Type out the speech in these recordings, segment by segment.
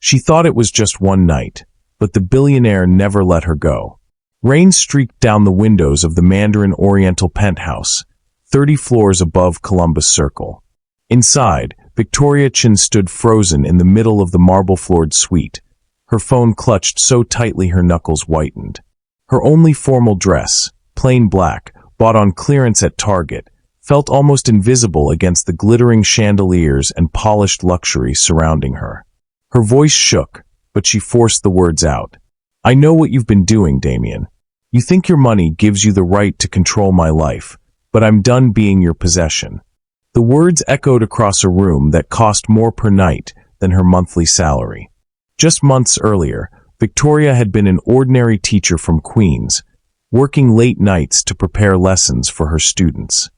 She thought it was just one night, but the billionaire never let her go. Rain streaked down the windows of the Mandarin Oriental penthouse, 30 floors above Columbus Circle. Inside, Victoria Chin stood frozen in the middle of the marble-floored suite, her phone clutched so tightly her knuckles whitened. Her only formal dress, plain black, bought on clearance at Target, felt almost invisible against the glittering chandeliers and polished luxury surrounding her. Her voice shook, but she forced the words out. "I know what you've been doing, Damien. You think your money gives you the right to control my life, but I'm done being your possession." The words echoed across a room that cost more per night than her monthly salary. Just months earlier, Victoria had been an ordinary teacher from Queens, working late nights to prepare lessons for her students.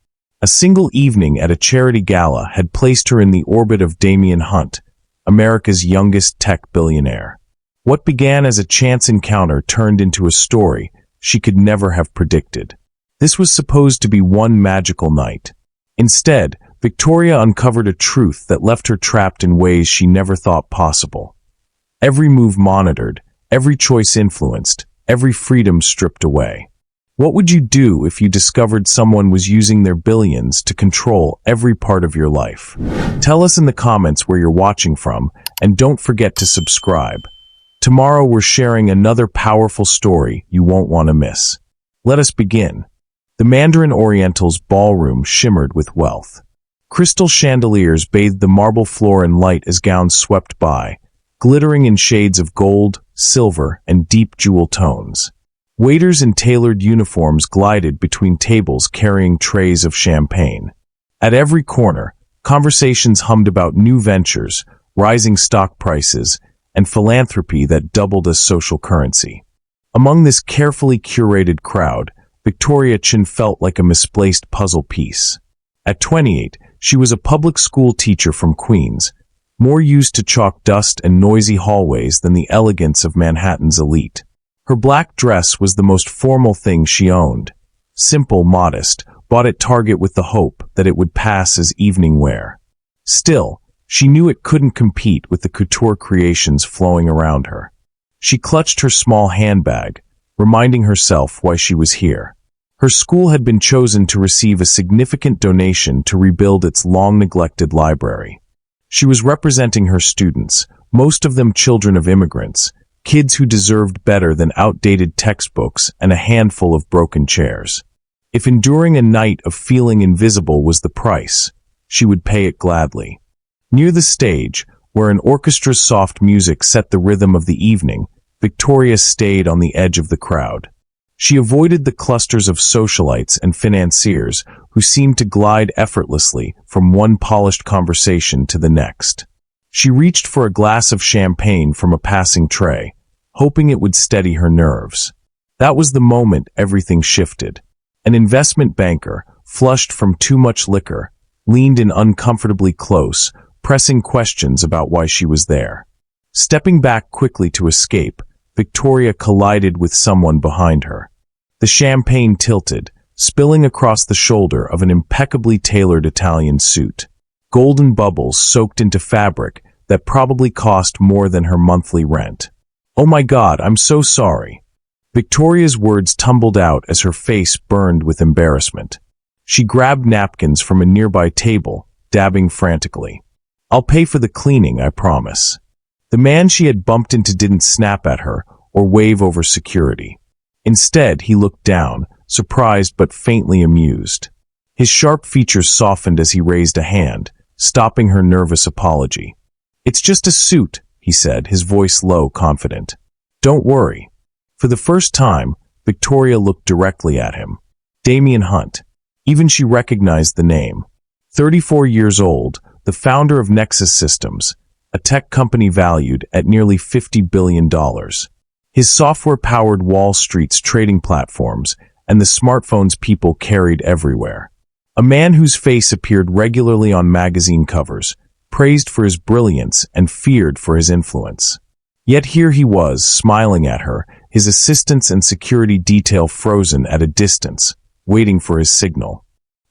A single evening at a charity gala had placed her in the orbit of Damien Hunt, America's youngest tech billionaire. What began as a chance encounter turned into a story she could never have predicted. This was supposed to be one magical night. Instead, Victoria uncovered a truth that left her trapped in ways she never thought possible. Every move monitored, every choice influenced, every freedom stripped away. What would you do if you discovered someone was using their billions to control every part of your life? Tell us in the comments where you're watching from, and don't forget to subscribe. Tomorrow we're sharing another powerful story you won't want to miss. Let us begin. The Mandarin Oriental's ballroom shimmered with wealth. Crystal chandeliers bathed the marble floor in light as gowns swept by, glittering in shades of gold, silver, and deep jewel tones. Waiters in tailored uniforms glided between tables carrying trays of champagne. At every corner, conversations hummed about new ventures, rising stock prices, and philanthropy that doubled as social currency. Among this carefully curated crowd, Victoria Chin felt like a misplaced puzzle piece. At 28, she was a public school teacher from Queens, more used to chalk dust and noisy hallways than the elegance of Manhattan's elite. Her black dress was the most formal thing she owned. Simple, modest, bought at Target with the hope that it would pass as evening wear. Still, she knew it couldn't compete with the couture creations flowing around her. She clutched her small handbag, reminding herself why she was here. Her school had been chosen to receive a significant donation to rebuild its long-neglected library. She was representing her students, most of them children of immigrants, kids who deserved better than outdated textbooks and a handful of broken chairs. If enduring a night of feeling invisible was the price, she would pay it gladly. Near the stage, where an orchestra's soft music set the rhythm of the evening, Victoria stayed on the edge of the crowd. She avoided the clusters of socialites and financiers who seemed to glide effortlessly from one polished conversation to the next. She reached for a glass of champagne from a passing tray, hoping it would steady her nerves. That was the moment everything shifted. An investment banker, flushed from too much liquor, leaned in uncomfortably close, pressing questions about why she was there. Stepping back quickly to escape, Victoria collided with someone behind her. The champagne tilted, spilling across the shoulder of an impeccably tailored Italian suit. Golden bubbles soaked into fabric that probably cost more than her monthly rent. "Oh my God, I'm so sorry." Victoria's words tumbled out as her face burned with embarrassment. She grabbed napkins from a nearby table, dabbing frantically. "I'll pay for the cleaning, I promise." The man she had bumped into didn't snap at her or wave over security. Instead, he looked down, surprised but faintly amused. His sharp features softened as he raised a hand, stopping her nervous apology. "It's just a suit," he said, his voice low, confident. "Don't worry." For the first time, Victoria looked directly at him. Damien Hunt. Even she recognized the name. 34 years old, the founder of Nexus Systems, a tech company valued at nearly $50 billion. His software powered Wall Street's trading platforms and the smartphones people carried everywhere. A man whose face appeared regularly on magazine covers, praised for his brilliance and feared for his influence. Yet here he was, smiling at her, his assistants and security detail frozen at a distance, waiting for his signal.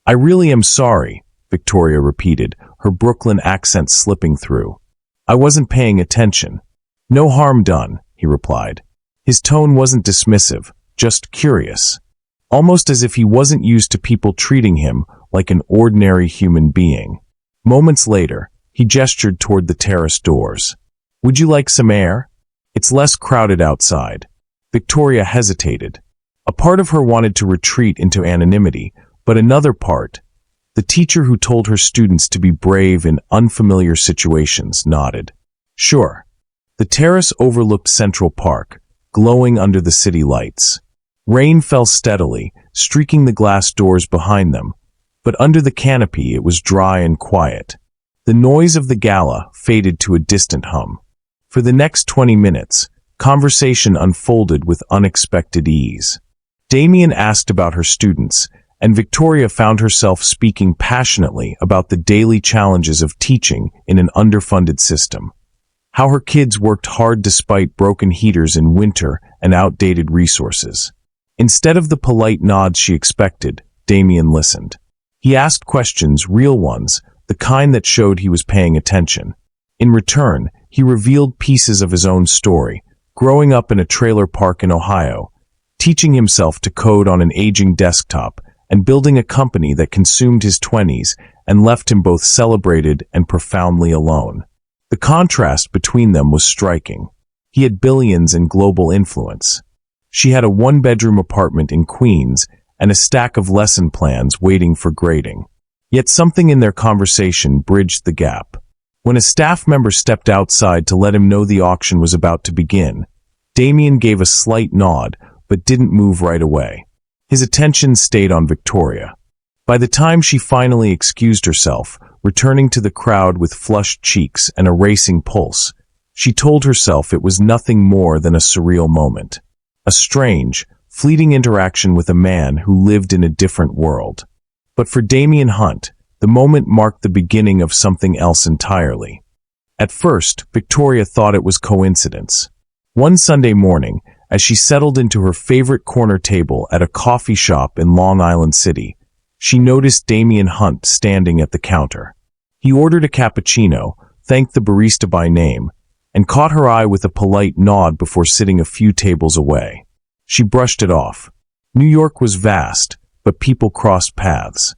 "I really am sorry," Victoria repeated, her Brooklyn accent slipping through. "I wasn't paying attention." "No harm done," he replied. His tone wasn't dismissive, just curious, almost as if he wasn't used to people treating him like an ordinary human being. Moments later, he gestured toward the terrace doors. "Would you like some air? It's less crowded outside." Victoria hesitated. A part of her wanted to retreat into anonymity, but another part, the teacher who told her students to be brave in unfamiliar situations, nodded. "Sure." The terrace overlooked Central Park, glowing under the city lights. Rain fell steadily, streaking the glass doors behind them, but under the canopy it was dry and quiet. The noise of the gala faded to a distant hum. For the next 20 minutes, conversation unfolded with unexpected ease. Damien asked about her students, and Victoria found herself speaking passionately about the daily challenges of teaching in an underfunded system. How her kids worked hard despite broken heaters in winter and outdated resources. Instead of the polite nods she expected, Damien listened. He asked questions, real ones, the kind that showed he was paying attention. In return, he revealed pieces of his own story, growing up in a trailer park in Ohio, teaching himself to code on an aging desktop, and building a company that consumed his 20s and left him both celebrated and profoundly alone. The contrast between them was striking. He had billions and global influence. She had a one-bedroom apartment in Queens and a stack of lesson plans waiting for grading. Yet something in their conversation bridged the gap. When a staff member stepped outside to let him know the auction was about to begin, Damien gave a slight nod but didn't move right away. His attention stayed on Victoria. By the time she finally excused herself, returning to the crowd with flushed cheeks and a racing pulse, she told herself it was nothing more than a surreal moment. A strange, fleeting interaction with a man who lived in a different world. But for Damien Hunt, the moment marked the beginning of something else entirely. At first, Victoria thought it was coincidence. One Sunday morning, as she settled into her favorite corner table at a coffee shop in Long Island City, she noticed Damien Hunt standing at the counter. He ordered a cappuccino, thanked the barista by name, and caught her eye with a polite nod before sitting a few tables away. She brushed it off. New York was vast, but people crossed paths.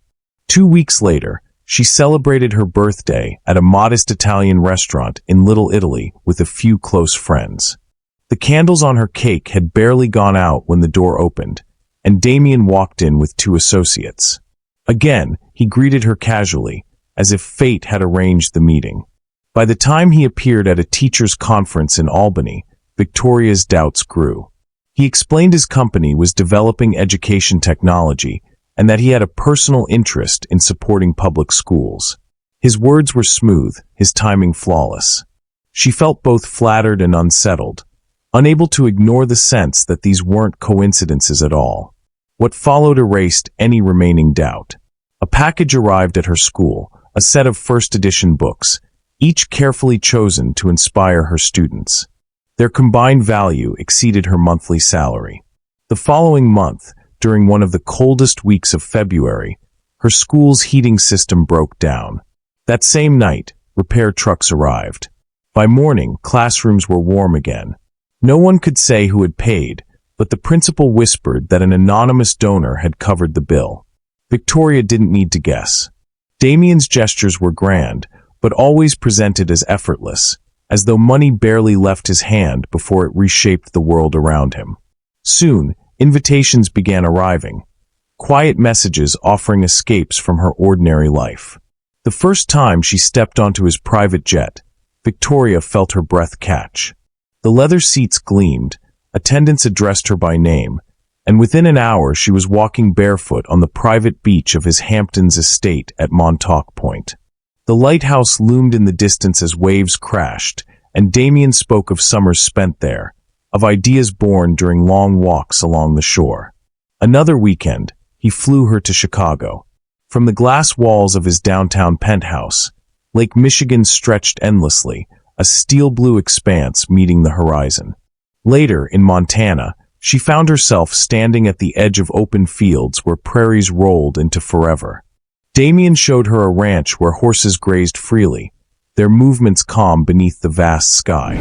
2 weeks later, she celebrated her birthday at a modest Italian restaurant in Little Italy with a few close friends. The candles on her cake had barely gone out when the door opened, and Damien walked in with 2 associates. Again, he greeted her casually, as if fate had arranged the meeting. By the time he appeared at a teachers' conference in Albany, Victoria's doubts grew. He explained his company was developing education technology and that he had a personal interest in supporting public schools. His words were smooth, his timing flawless. She felt both flattered and unsettled, unable to ignore the sense that these weren't coincidences at all. What followed erased any remaining doubt. A package arrived at her school, a set of first edition books, each carefully chosen to inspire her students. Their combined value exceeded her monthly salary. The following month, during one of the coldest weeks of February, her school's heating system broke down. That same night, repair trucks arrived. By morning, classrooms were warm again. No one could say who had paid, but the principal whispered that an anonymous donor had covered the bill. Victoria didn't need to guess. Damien's gestures were grand, but always presented as effortless, as though money barely left his hand before it reshaped the world around him. Soon, invitations began arriving, quiet messages offering escapes from her ordinary life. The first time she stepped onto his private jet, Victoria felt her breath catch. The leather seats gleamed, attendants addressed her by name, and within an hour she was walking barefoot on the private beach of his Hamptons estate at Montauk Point. The lighthouse loomed in the distance as waves crashed, and Damien spoke of summers spent there, of ideas born during long walks along the shore. Another weekend, he flew her to Chicago. From the glass walls of his downtown penthouse, Lake Michigan stretched endlessly, a steel-blue expanse meeting the horizon. Later, in Montana, she found herself standing at the edge of open fields where prairies rolled into forever. Damien showed her a ranch where horses grazed freely, their movements calm beneath the vast sky.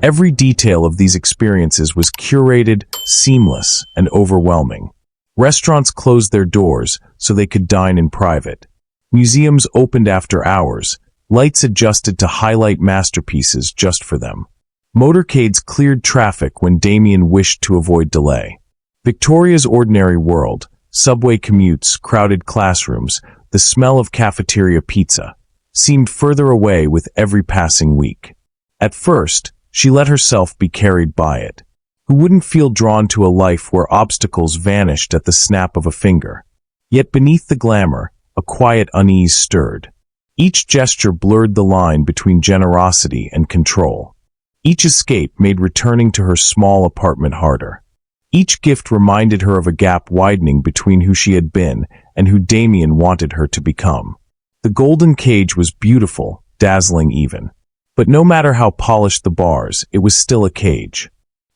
Every detail of these experiences was curated, seamless, and overwhelming. Restaurants closed their doors so they could dine in private. Museums opened after hours, lights adjusted to highlight masterpieces just for them. Motorcades cleared traffic when Damien wished to avoid delay. Victoria's ordinary world, subway commutes, crowded classrooms, the smell of cafeteria pizza, seemed further away with every passing week. At first, she let herself be carried by it. Who wouldn't feel drawn to a life where obstacles vanished at the snap of a finger? Yet beneath the glamour, a quiet unease stirred. Each gesture blurred the line between generosity and control. Each escape made returning to her small apartment harder. Each gift reminded her of a gap widening between who she had been and who Damien wanted her to become. The golden cage was beautiful, dazzling even. But no matter how polished the bars, it was still a cage.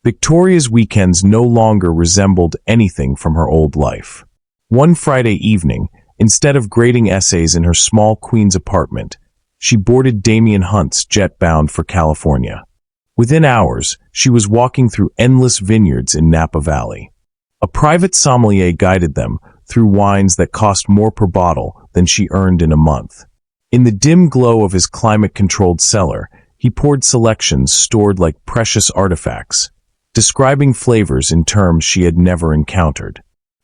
Victoria's weekends no longer resembled anything from her old life. One Friday evening, instead of grading essays in her small Queens apartment, she boarded Damien Hunt's jet bound for California. Within hours, she was walking through endless vineyards in Napa Valley. A private sommelier guided them through wines that cost more per bottle than she earned in a month. In the dim glow of his climate-controlled cellar, he poured selections stored like precious artifacts, describing flavors in terms she had never encountered.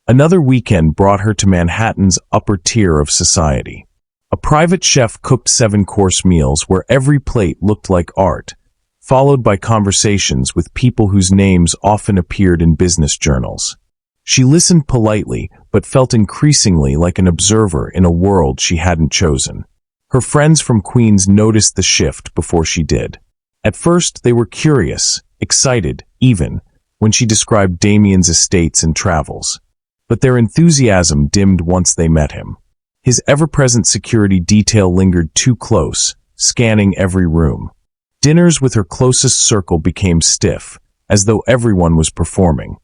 Another weekend brought her to Manhattan's upper tier of society. A private chef cooked 7-course meals where every plate looked like art, followed by conversations with people whose names often appeared in business journals. She listened politely, but felt increasingly like an observer in a world she hadn't chosen. Her friends from Queens noticed the shift before she did. At first, they were curious, excited, even, when she described Damien's estates and travels. But their enthusiasm dimmed once they met him. His ever-present security detail lingered too close, scanning every room. Dinners with her closest circle became stiff, as though everyone was performing.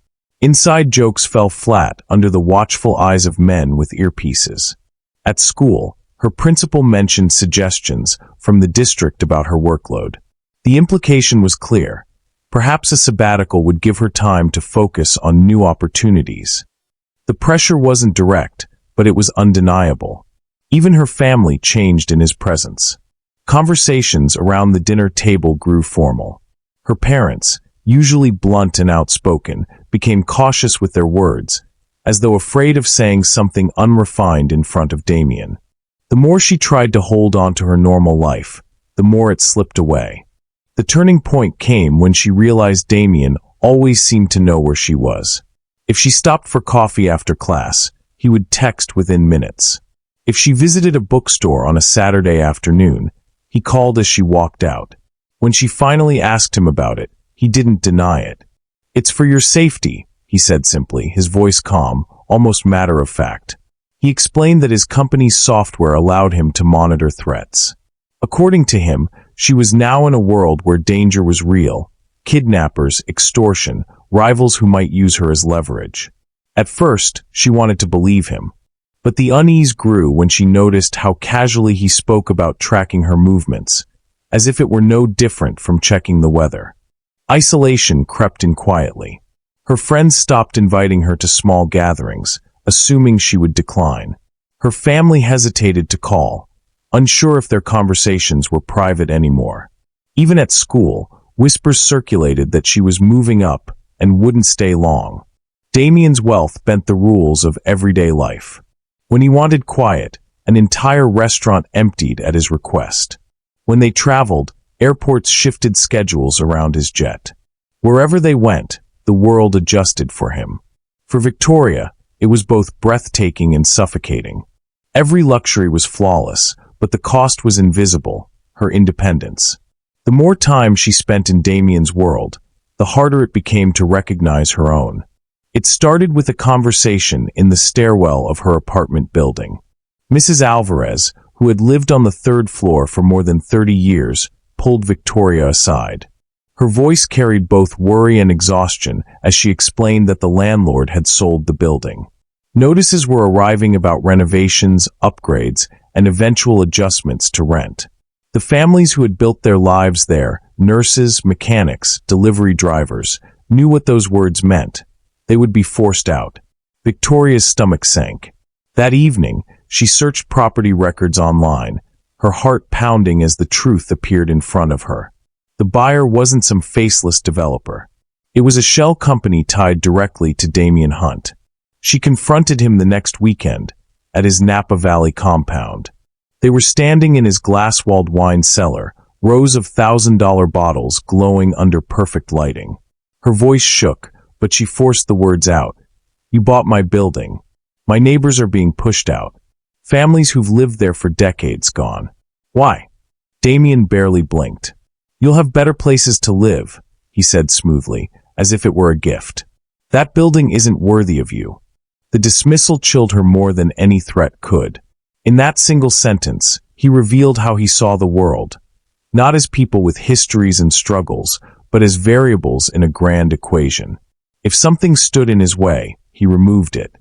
Inside jokes fell flat under the watchful eyes of men with earpieces. At school, her principal mentioned suggestions from the district about her workload. The implication was clear. Perhaps a sabbatical would give her time to focus on new opportunities. The pressure wasn't direct, but it was undeniable. Even her family changed in his presence. Conversations around the dinner table grew formal. Her parents, usually blunt and outspoken, became cautious with their words, as though afraid of saying something unrefined in front of Damien. The more she tried to hold on to her normal life, the more it slipped away. The turning point came when she realized Damien always seemed to know where she was. If she stopped for coffee after class, he would text within minutes. If she visited a bookstore on a Saturday afternoon, he called as she walked out. When she finally asked him about it, he didn't deny it. "It's for your safety," he said simply, his voice calm, almost matter-of-fact. He explained that his company's software allowed him to monitor threats. According to him, she was now in a world where danger was real: kidnappers, extortion, rivals who might use her as leverage. At first, she wanted to believe him. But the unease grew when she noticed how casually he spoke about tracking her movements, as if it were no different from checking the weather. Isolation crept in quietly. Her friends stopped inviting her to small gatherings, assuming she would decline. Her family hesitated to call, unsure if their conversations were private anymore. Even at school, whispers circulated that she was moving up and wouldn't stay long. Damien's wealth bent the rules of everyday life. When he wanted quiet, an entire restaurant emptied at his request. When they traveled, airports shifted schedules around his jet. Wherever they went, the world adjusted for him. For Victoria, it was both breathtaking and suffocating. Every luxury was flawless, but the cost was invisible: her independence. The more time she spent in Damien's world, the harder it became to recognize her own. It started with a conversation in the stairwell of her apartment building. Mrs. Alvarez, who had lived on the 3rd floor for more than 30 years, pulled Victoria aside. Her voice carried both worry and exhaustion as she explained that the landlord had sold the building. Notices were arriving about renovations, upgrades, and eventual adjustments to rent. The families who had built their lives there, nurses, mechanics, delivery drivers, knew what those words meant. They would be forced out. Victoria's stomach sank. That evening, she searched property records online, her heart pounding as the truth appeared in front of her. The buyer wasn't some faceless developer. It was a shell company tied directly to Damien Hunt. She confronted him the next weekend, at his Napa Valley compound. They were standing in his glass-walled wine cellar, rows of $1,000 bottles glowing under perfect lighting. Her voice shook, but she forced the words out. "You bought my building. My neighbors are being pushed out. Families who've lived there for decades gone." "Why?" Damien barely blinked. "You'll have better places to live," he said smoothly, as if it were a gift. "That building isn't worthy of you." The dismissal chilled her more than any threat could. In that single sentence, he revealed how he saw the world, not as people with histories and struggles, but as variables in a grand equation. If something stood in his way, he removed it.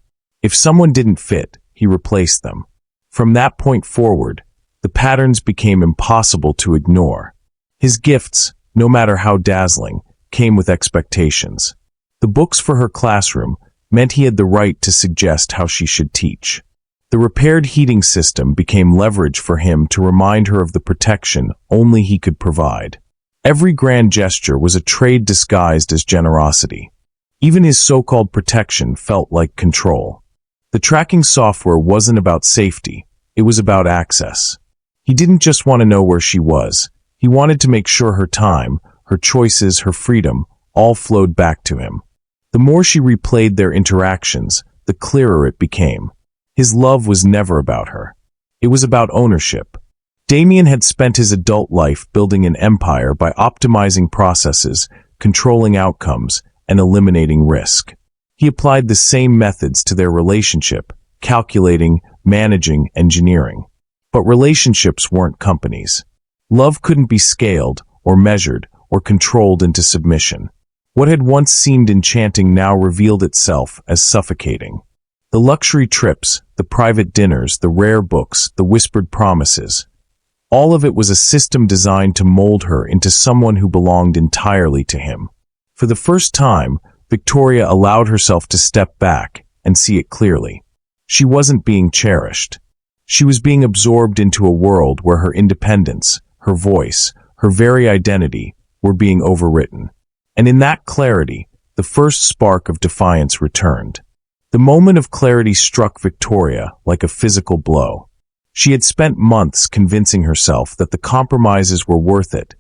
If someone didn't fit, he replaced them. From that point forward, the patterns became impossible to ignore. His gifts, no matter how dazzling, came with expectations. The books for her classroom meant he had the right to suggest how she should teach. The repaired heating system became leverage for him to remind her of the protection only he could provide. Every grand gesture was a trade disguised as generosity. Even his so-called protection felt like control. The tracking software wasn't about safety, it was about access. He didn't just want to know where she was, he wanted to make sure her time, her choices, her freedom, all flowed back to him. The more she replayed their interactions, the clearer it became. His love was never about her. It was about ownership. Damien had spent his adult life building an empire by optimizing processes, controlling outcomes, and eliminating risk. He applied the same methods to their relationship, calculating, managing, engineering. But relationships weren't companies. Love couldn't be scaled, or measured, or controlled into submission. What had once seemed enchanting now revealed itself as suffocating. The luxury trips, the private dinners, the rare books, the whispered promises. All of it was a system designed to mold her into someone who belonged entirely to him. For the first time, Victoria allowed herself to step back and see it clearly. She wasn't being cherished. She was being absorbed into a world where her independence, her voice, her very identity were being overwritten. And in that clarity, the first spark of defiance returned. The moment of clarity struck Victoria like a physical blow. She had spent months convincing herself that the compromises were worth it,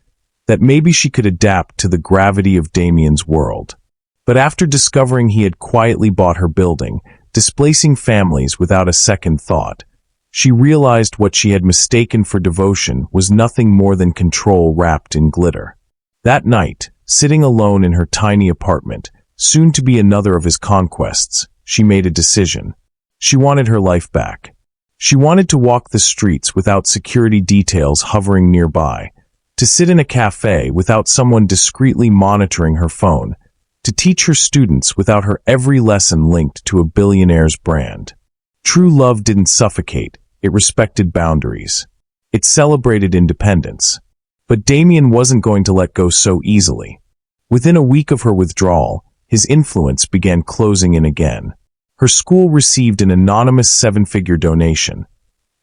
that maybe she could adapt to the gravity of Damien's world. But after discovering he had quietly bought her building, displacing families without a second thought, she realized what she had mistaken for devotion was nothing more than control wrapped in glitter. That night, sitting alone in her tiny apartment, soon to be another of his conquests, she made a decision. She wanted her life back. She wanted to walk the streets without security details hovering nearby, to sit in a cafe without someone discreetly monitoring her phone, to teach her students without her every lesson linked to a billionaire's brand. True love didn't suffocate, it respected boundaries. It celebrated independence. But Damien wasn't going to let go so easily. Within a week of her withdrawal, his influence began closing in again. Her school received an anonymous 7-figure donation,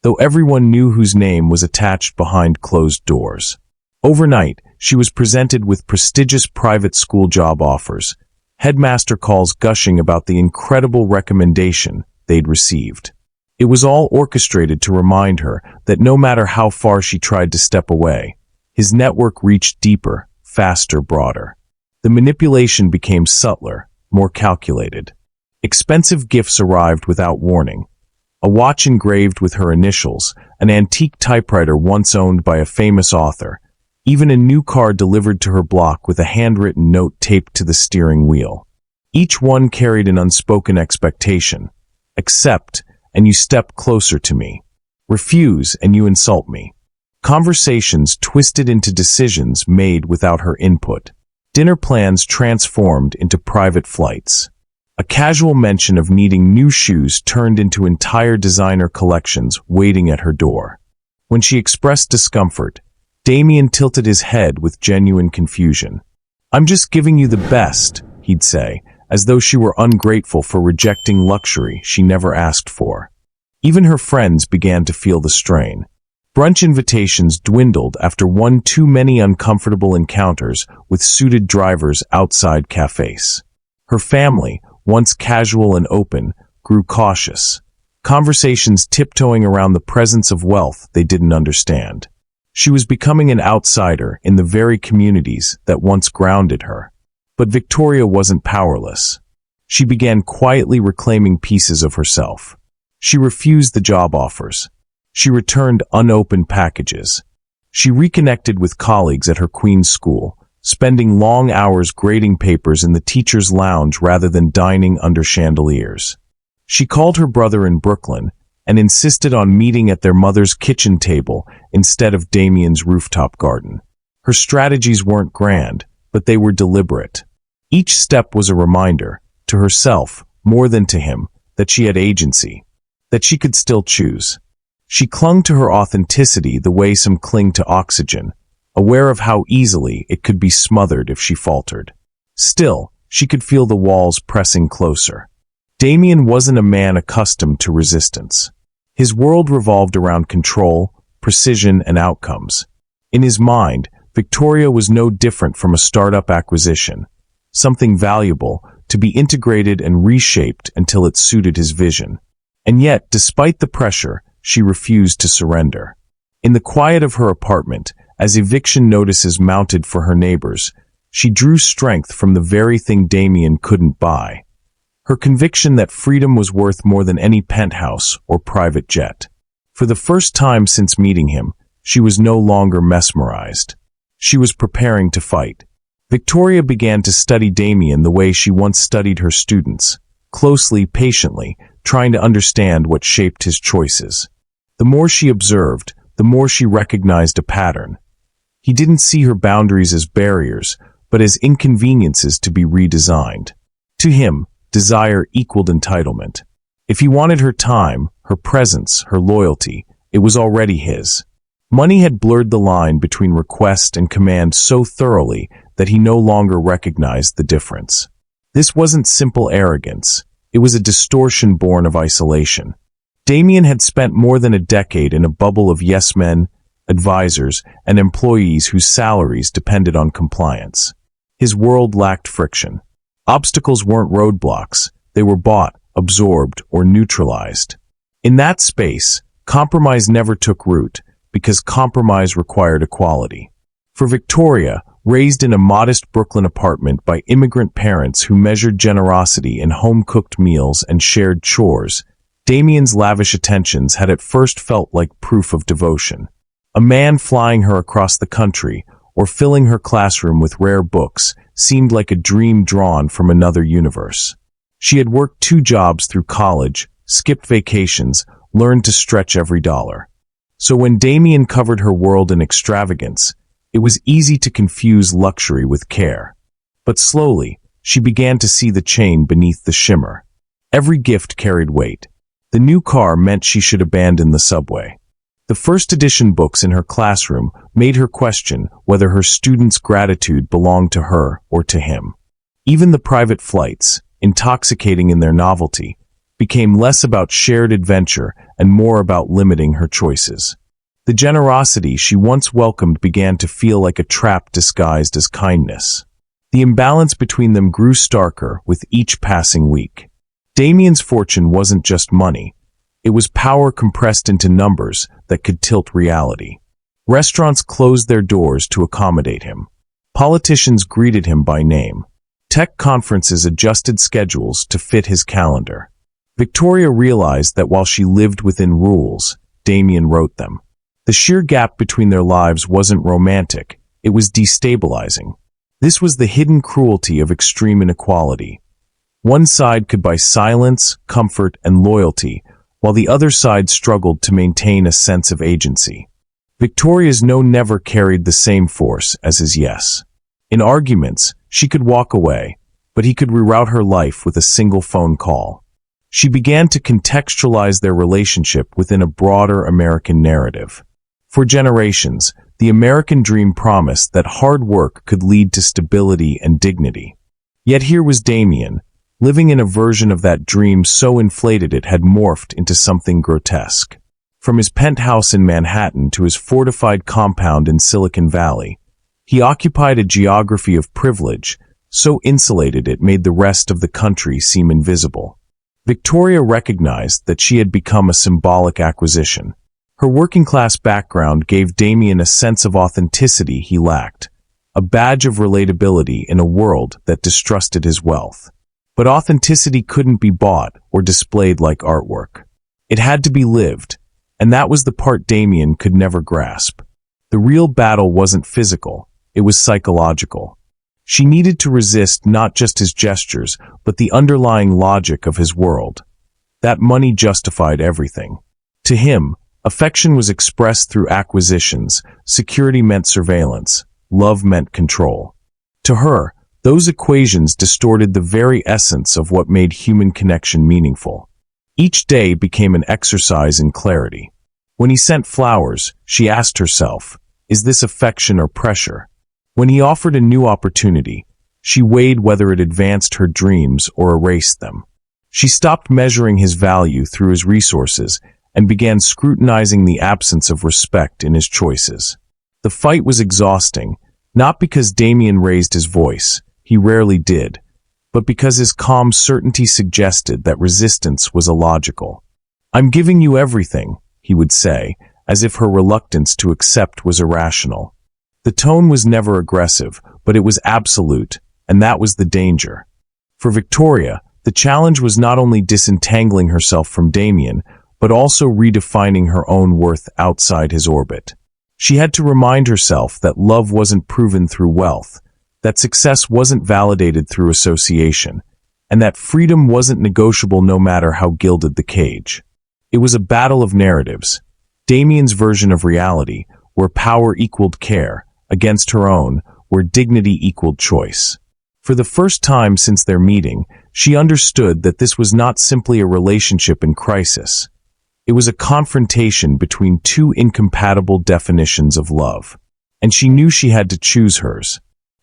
though everyone knew whose name was attached behind closed doors. Overnight, she was presented with prestigious private school job offers, headmaster calls gushing about the incredible recommendation they'd received. It was all orchestrated to remind her that no matter how far she tried to step away, his network reached deeper, faster, broader. The manipulation became subtler, more calculated. Expensive gifts arrived without warning. A watch engraved with her initials, an antique typewriter once owned by a famous author, even a new car delivered to her block with a handwritten note taped to the steering wheel. Each one carried an unspoken expectation. Accept, and you step closer to me. Refuse, and you insult me. Conversations twisted into decisions made without her input. Dinner plans transformed into private flights. A casual mention of needing new shoes turned into entire designer collections waiting at her door. When she expressed discomfort, Damien tilted his head with genuine confusion. "I'm just giving you the best," he'd say, as though she were ungrateful for rejecting luxury she never asked for. Even her friends began to feel the strain. Brunch invitations dwindled after one too many uncomfortable encounters with suited drivers outside cafes. Her family, once casual and open, grew cautious. Conversations tiptoeing around the presence of wealth they didn't understand. She was becoming an outsider in the very communities that once grounded her. But Victoria wasn't powerless. She began quietly reclaiming pieces of herself. She refused the job offers. She returned unopened packages. She reconnected with colleagues at her Queen's school, spending long hours grading papers in the teacher's lounge rather than dining under chandeliers. She called her brother in Brooklyn and insisted on meeting at their mother's kitchen table instead of Damien's rooftop garden. Her strategies weren't grand, but they were deliberate. Each step was a reminder, to herself, more than to him, that she had agency, that she could still choose. She clung to her authenticity the way some cling to oxygen, aware of how easily it could be smothered if she faltered. Still, she could feel the walls pressing closer. Damien wasn't a man accustomed to resistance. His world revolved around control, precision, and outcomes. In his mind, Victoria was no different from a startup acquisition, something valuable to be integrated and reshaped until it suited his vision. And yet, despite the pressure, she refused to surrender. In the quiet of her apartment, as eviction notices mounted for her neighbors, she drew strength from the very thing Damien couldn't buy. Her conviction that freedom was worth more than any penthouse or private jet. For the first time since meeting him, she was no longer mesmerized. She was preparing to fight. Victoria began to study Damien the way she once studied her students, closely, patiently, trying to understand what shaped his choices. The more she observed, the more she recognized a pattern. He didn't see her boundaries as barriers, but as inconveniences to be redesigned. To him, desire equaled entitlement. If he wanted her time, her presence, her loyalty, it was already his. Money had blurred the line between request and command so thoroughly that he no longer recognized the difference. This wasn't simple arrogance. It was a distortion born of isolation. Damien had spent more than a decade in a bubble of yes-men, advisors, and employees whose salaries depended on compliance. His world lacked friction. Obstacles weren't roadblocks. They were bought, absorbed, or neutralized. In that space, compromise never took root, because compromise required equality. For Victoria, raised in a modest Brooklyn apartment by immigrant parents who measured generosity in home-cooked meals and shared chores, Damien's lavish attentions had at first felt like proof of devotion. A man flying her across the country or filling her classroom with rare books seemed like a dream drawn from another universe. She had worked 2 jobs through college, skipped vacations, learned to stretch every dollar. So when Damien covered her world in extravagance, it was easy to confuse luxury with care. But slowly, she began to see the chain beneath the shimmer. Every gift carried weight. The new car meant she should abandon the subway. The first edition books in her classroom made her question whether her students' gratitude belonged to her or to him. Even the private flights, intoxicating in their novelty, became less about shared adventure and more about limiting her choices. The generosity she once welcomed began to feel like a trap disguised as kindness. The imbalance between them grew starker with each passing week. Damien's fortune wasn't just money. It was power compressed into numbers that could tilt reality. Restaurants closed their doors to accommodate him. Politicians greeted him by name. Tech conferences adjusted schedules to fit his calendar. Victoria realized that while she lived within rules, Damien wrote them. The sheer gap between their lives wasn't romantic, it was destabilizing. This was the hidden cruelty of extreme inequality. One side could buy silence, comfort, and loyalty, while the other side struggled to maintain a sense of agency. Victoria's no never carried the same force as his yes. In arguments, she could walk away, but he could reroute her life with a single phone call. She began to contextualize their relationship within a broader American narrative. For generations, The American dream promised that hard work could lead to stability and dignity. Yet here was Damien, living in a version of that dream so inflated it had morphed into something grotesque. From his penthouse in Manhattan to his fortified compound in Silicon Valley, he occupied a geography of privilege, so insulated it made the rest of the country seem invisible. Victoria recognized that she had become a symbolic acquisition. Her working-class background gave Damien a sense of authenticity he lacked, a badge of relatability in a world that distrusted his wealth. But authenticity couldn't be bought or displayed like artwork. It had to be lived, and that was the part Damien could never grasp. The real battle wasn't physical, it was psychological. She needed to resist not just his gestures, but the underlying logic of his world. That money justified everything. To him, affection was expressed through acquisitions, security meant surveillance, love meant control. To her, those equations distorted the very essence of what made human connection meaningful. Each day became an exercise in clarity. When he sent flowers, she asked herself, is this affection or pressure? When he offered a new opportunity, she weighed whether it advanced her dreams or erased them. She stopped measuring his value through his resources and began scrutinizing the absence of respect in his choices. The fight was exhausting, not because Damien raised his voice, he rarely did, but because his calm certainty suggested that resistance was illogical. "I'm giving you everything," he would say, as if her reluctance to accept was irrational. The tone was never aggressive, but it was absolute, and that was the danger. For Victoria, the challenge was not only disentangling herself from Damien, but also redefining her own worth outside his orbit. She had to remind herself that love wasn't proven through wealth, that success wasn't validated through association, and that freedom wasn't negotiable no matter how gilded the cage. It was a battle of narratives. Damien's version of reality, where power equaled care, against her own, where dignity equaled choice. For the first time since their meeting, she understood that this was not simply a relationship in crisis. It was a confrontation between two incompatible definitions of love. And she knew she had to choose hers.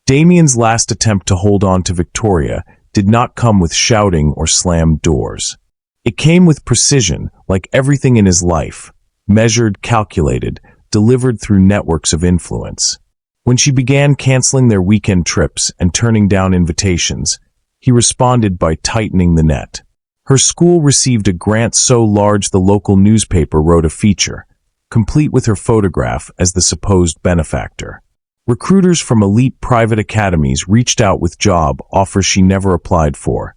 Damien's last attempt to hold on to Victoria did not come with shouting or slammed doors. It came with precision, like everything in his life, measured, calculated, delivered through networks of influence. When she began canceling their weekend trips and turning down invitations, he responded by tightening the net. Her school received a grant so large the local newspaper wrote a feature, complete with her photograph as the supposed benefactor. Recruiters from elite private academies reached out with job offers she never applied for,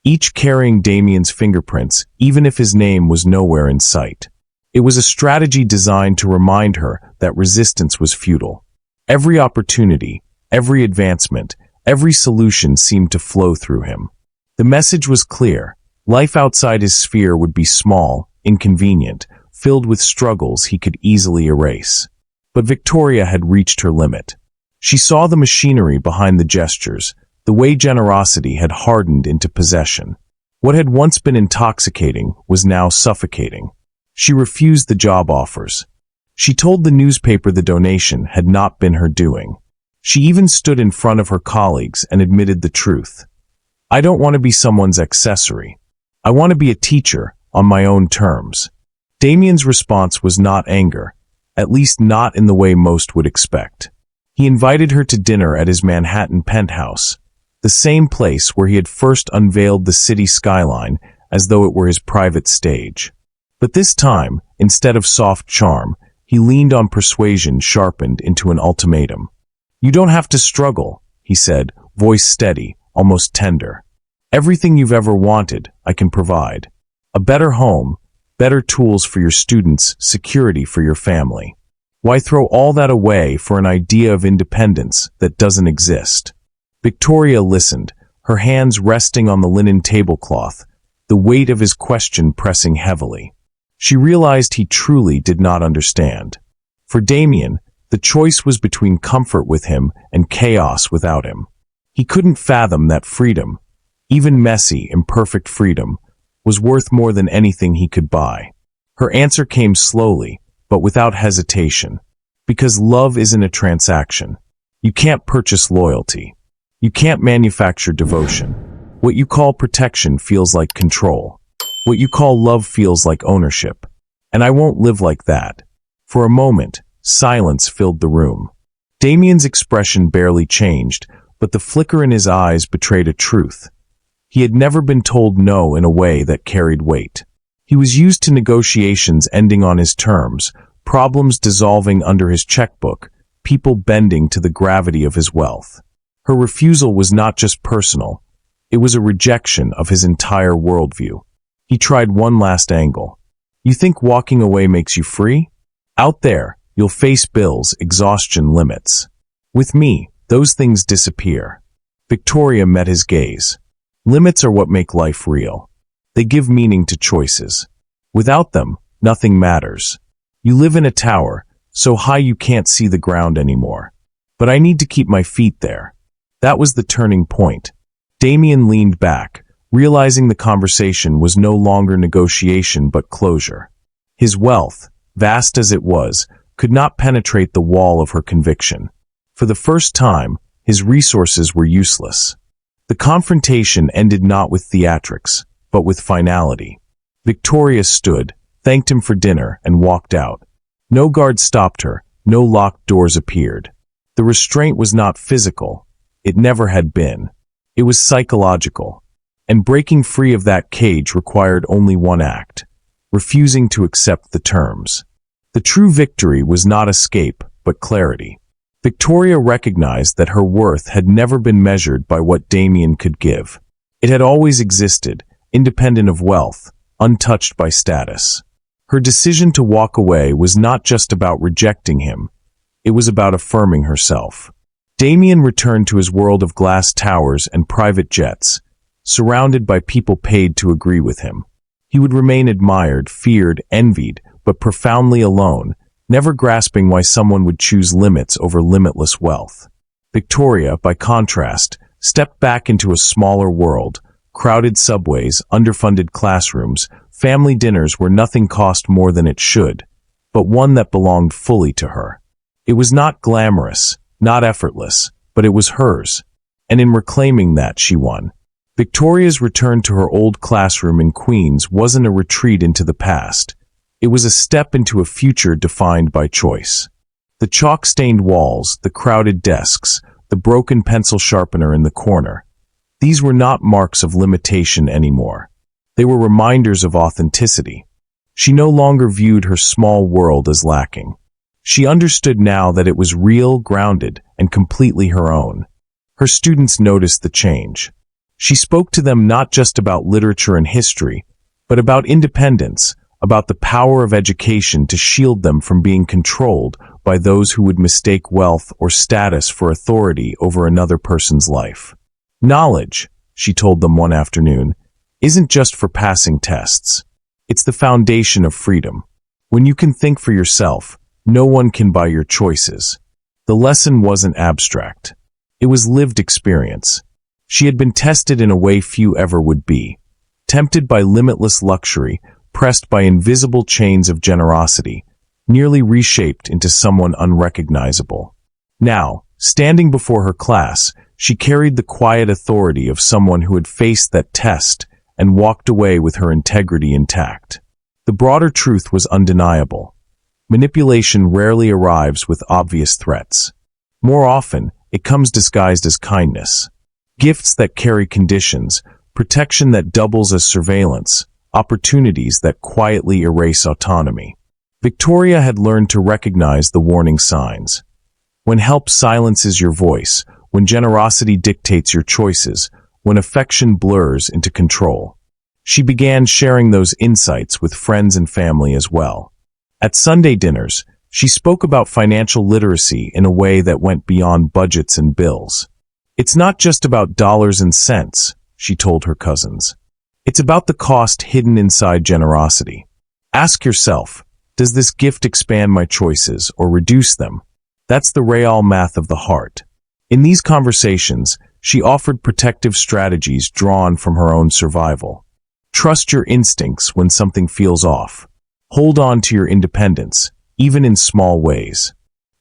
each carrying Damien's fingerprints, even if his name was nowhere in sight. It was a strategy designed to remind her that resistance was futile. Every opportunity, every advancement, every solution seemed to flow through him. The message was clear. Life outside his sphere would be small, inconvenient, filled with struggles he could easily erase. But Victoria had reached her limit. She saw the machinery behind the gestures, the way generosity had hardened into possession. What had once been intoxicating was now suffocating. She refused the job offers. She told the newspaper the donation had not been her doing. She even stood in front of her colleagues and admitted the truth. "I don't want to be someone's accessory. I want to be a teacher, on my own terms." Damien's response was not anger, at least not in the way most would expect. He invited her to dinner at his Manhattan penthouse, the same place where he had first unveiled the city skyline as though it were his private stage. But this time, instead of soft charm, he leaned on persuasion sharpened into an ultimatum. "You don't have to struggle," he said, voice steady, almost tender. "Everything you've ever wanted, I can provide. A better home, better tools for your students, security for your family. Why throw all that away for an idea of independence that doesn't exist?" Victoria listened, her hands resting on the linen tablecloth, the weight of his question pressing heavily. She realized he truly did not understand. For Damien, the choice was between comfort with him and chaos without him. He couldn't fathom that freedom, even messy, imperfect freedom, was worth more than anything he could buy. Her answer came slowly, but without hesitation. Because love isn't a transaction. You can't purchase loyalty. You can't manufacture devotion. What you call protection feels like control. What you call love feels like ownership. And I won't live like that. For a moment, silence filled the room. Damien's expression barely changed, but the flicker in his eyes betrayed a truth. He had never been told no in a way that carried weight. He was used to negotiations ending on his terms, problems dissolving under his checkbook, people bending to the gravity of his wealth. Her refusal was not just personal. It was a rejection of his entire worldview. He tried one last angle. You think walking away makes you free? Out there, you'll face bills, exhaustion, limits. With me, those things disappear. Victoria met his gaze. Limits are what make life real. They give meaning to choices. Without them, nothing matters. You live in a tower, so high you can't see the ground anymore. But I need to keep my feet there. That was the turning point. Damien leaned back, realizing the conversation was no longer negotiation but closure. His wealth, vast as it was, could not penetrate the wall of her conviction. For the first time, his resources were useless. The confrontation ended not with theatrics, but with finality. Victoria stood, thanked him for dinner, and walked out. No guard stopped her, no locked doors appeared. The restraint was not physical. It never had been. It was psychological. And breaking free of that cage required only one act: refusing to accept the terms. The true victory was not escape, but clarity. Victoria recognized that her worth had never been measured by what Damien could give. It had always existed, independent of wealth, untouched by status. Her decision to walk away was not just about rejecting him. It was about affirming herself. Damien returned to his world of glass towers and private jets, surrounded by people paid to agree with him. He would remain admired, feared, envied, but profoundly alone, never grasping why someone would choose limits over limitless wealth. Victoria, by contrast, stepped back into a smaller world, crowded subways, underfunded classrooms, family dinners where nothing cost more than it should, but one that belonged fully to her. It was not glamorous, not effortless, but it was hers, and in reclaiming that, she won. Victoria's return to her old classroom in Queens wasn't a retreat into the past. It was a step into a future defined by choice. The chalk-stained walls, the crowded desks, the broken pencil sharpener in the corner. These were not marks of limitation anymore. They were reminders of authenticity. She no longer viewed her small world as lacking. She understood now that it was real, grounded, and completely her own. Her students noticed the change. She spoke to them not just about literature and history, but about independence, about the power of education to shield them from being controlled by those who would mistake wealth or status for authority over another person's life. Knowledge, she told them one afternoon, isn't just for passing tests. It's the foundation of freedom. When you can think for yourself, no one can buy your choices. The lesson wasn't abstract. It was lived experience. She had been tested in a way few ever would be. Tempted by limitless luxury, pressed by invisible chains of generosity, nearly reshaped into someone unrecognizable. Now, standing before her class, she carried the quiet authority of someone who had faced that test and walked away with her integrity intact. The broader truth was undeniable. Manipulation rarely arrives with obvious threats. More often, it comes disguised as kindness. Gifts that carry conditions, protection that doubles as surveillance, opportunities that quietly erase autonomy. Victoria had learned to recognize the warning signs. When help silences your voice, when generosity dictates your choices, when affection blurs into control. She began sharing those insights with friends and family as well. At Sunday dinners, she spoke about financial literacy in a way that went beyond budgets and bills. It's not just about dollars and cents, she told her cousins. It's about the cost hidden inside generosity. Ask yourself, does this gift expand my choices or reduce them? That's the real math of the heart. In these conversations, she offered protective strategies drawn from her own survival. Trust your instincts when something feels off. Hold on to your independence, even in small ways.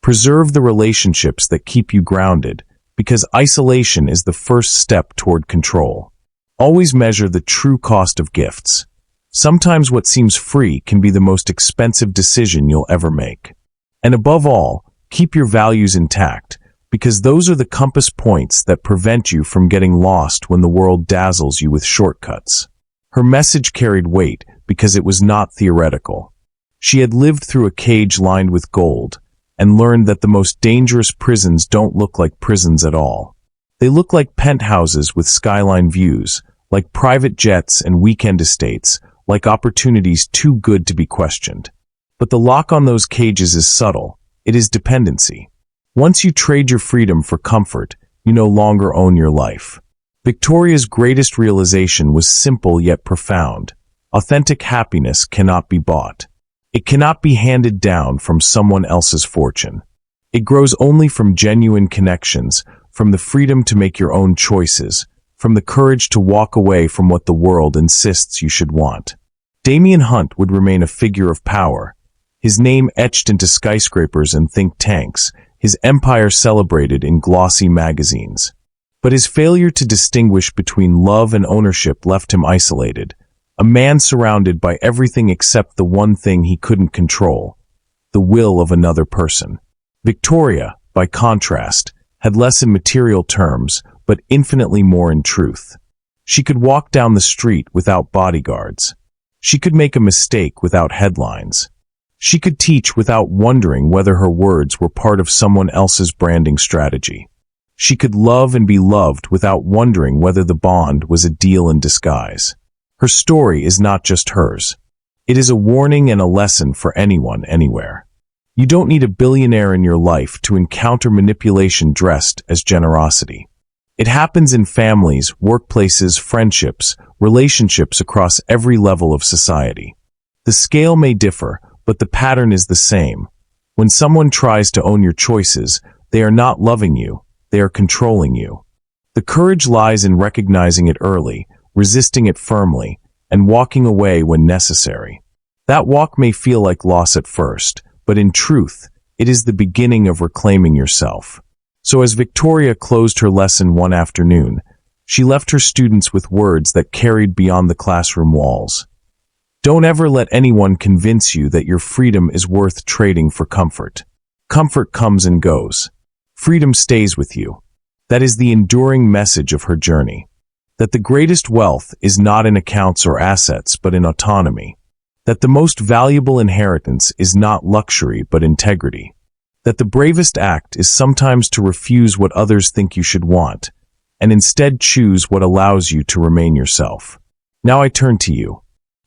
Preserve the relationships that keep you grounded, because isolation is the first step toward control. Always measure the true cost of gifts. Sometimes what seems free can be the most expensive decision you'll ever make. And above all, keep your values intact, because those are the compass points that prevent you from getting lost when the world dazzles you with shortcuts. Her message carried weight because it was not theoretical. She had lived through a cage lined with gold, and learned that the most dangerous prisons don't look like prisons at all. They look like penthouses with skyline views, like private jets and weekend estates, like opportunities too good to be questioned. But the lock on those cages is subtle. It is dependency. Once you trade your freedom for comfort, you no longer own your life. Victoria's greatest realization was simple yet profound. Authentic happiness cannot be bought. It cannot be handed down from someone else's fortune. It grows only from genuine connections, from the freedom to make your own choices, from the courage to walk away from what the world insists you should want. Damien Hunt would remain a figure of power, his name etched into skyscrapers and think tanks, his empire celebrated in glossy magazines. But his failure to distinguish between love and ownership left him isolated, a man surrounded by everything except the one thing he couldn't control, the will of another person. Victoria, by contrast, had less in material terms, but infinitely more in truth. She could walk down the street without bodyguards. She could make a mistake without headlines. She could teach without wondering whether her words were part of someone else's branding strategy. She could love and be loved without wondering whether the bond was a deal in disguise. Her story is not just hers. It is a warning and a lesson for anyone, anywhere. You don't need a billionaire in your life to encounter manipulation dressed as generosity. It happens in families, workplaces, friendships, relationships across every level of society. The scale may differ, but the pattern is the same. When someone tries to own your choices, they are not loving you, they are controlling you. The courage lies in recognizing it early, resisting it firmly, and walking away when necessary. That walk may feel like loss at first, but in truth, it is the beginning of reclaiming yourself. So as Victoria closed her lesson one afternoon, she left her students with words that carried beyond the classroom walls. Don't ever let anyone convince you that your freedom is worth trading for comfort. Comfort comes and goes. Freedom stays with you. That is the enduring message of her journey. That the greatest wealth is not in accounts or assets, but in autonomy. That the most valuable inheritance is not luxury, but integrity. That the bravest act is sometimes to refuse what others think you should want, and instead choose what allows you to remain yourself. Now I turn to you.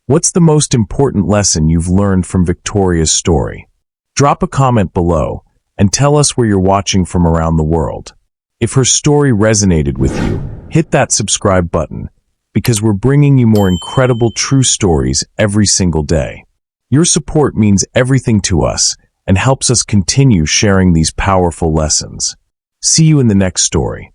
What's the most important lesson you've learned from Victoria's story? Drop a comment below and tell us where you're watching from around the world. If her story resonated with you, hit that subscribe button, because we're bringing you more incredible true stories every single day. Your support means everything to us and helps us continue sharing these powerful lessons. See you in the next story.